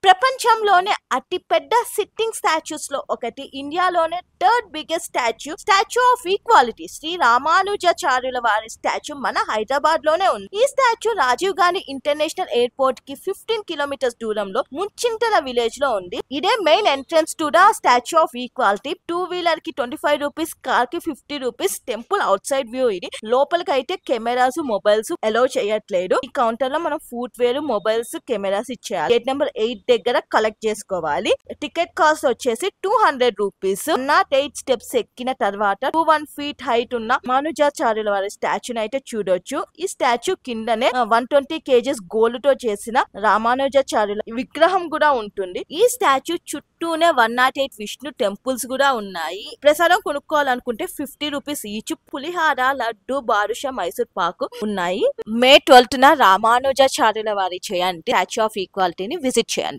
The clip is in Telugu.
ప్రపంచంలోనే అతిపెద్ద సిట్టింగ్ స్టాచ్యూస్ లో ఒకటి, ఇండియాలోనే third biggest statue of equality Shri రామానుజాచార్యుల వారి స్టాచ్యూ మన హైదరాబాద్ లోనే ఉంది. ఈ statue Rajiv Gandhi international airport కి 15 కిలోమీటర్స్ దూరంలో ముంచింతల విలేజ్ లో ఉంది. ఇదే main entrance to the statue of equality. 2 wheeler కి 25 రూపీస్, కార్ కి 50 rupees. Temple outside view ఇది. లోపలికి అయితే కెమెరాస్, మొబైల్స్ అలౌ చేయట్లేదు. ఈ కౌంటర్ లో మనం ఫుట్ వేర్, మొబైల్స్, కెమెరాస్ ఇచ్చేయాలి. గేట్ నెంబర్ 8 దగ్గర కలెక్ట్ చేసుకోవాలి. టికెట్ కాస్ట్ వచ్చేసి 200 రూపీస్. 108 స్టెప్స్ ఎక్కిన తర్వాత 21 ఫీట్ హైట్ ఉన్న రామానుజాచార్యుల వారి స్టాచ్యూని అయితే చూడొచ్చు. ఈ స్టాచ్యూ కిందనే 120 కేజెస్ గోల్డ్ తో చేసిన రామానుజాచార్యుల విగ్రహం కూడా ఉంటుంది. ఈ స్టాచ్యూ చుట్టూనే 108 విష్ణు టెంపుల్స్ కూడా ఉన్నాయి. ప్రసాదం కొనుక్కోవాలనుకుంటే 50 రూపీస్ ఈచ్. పులిహార, లడ్డు, బాదుషా, మైసూర్ పాకు ఉన్నాయి. మే 12న రామానుజాచార్యుల వారి చేయండి స్టాచ్యూ ఆఫ్ ఈక్వాలిటీని విజిట్ చేయండి.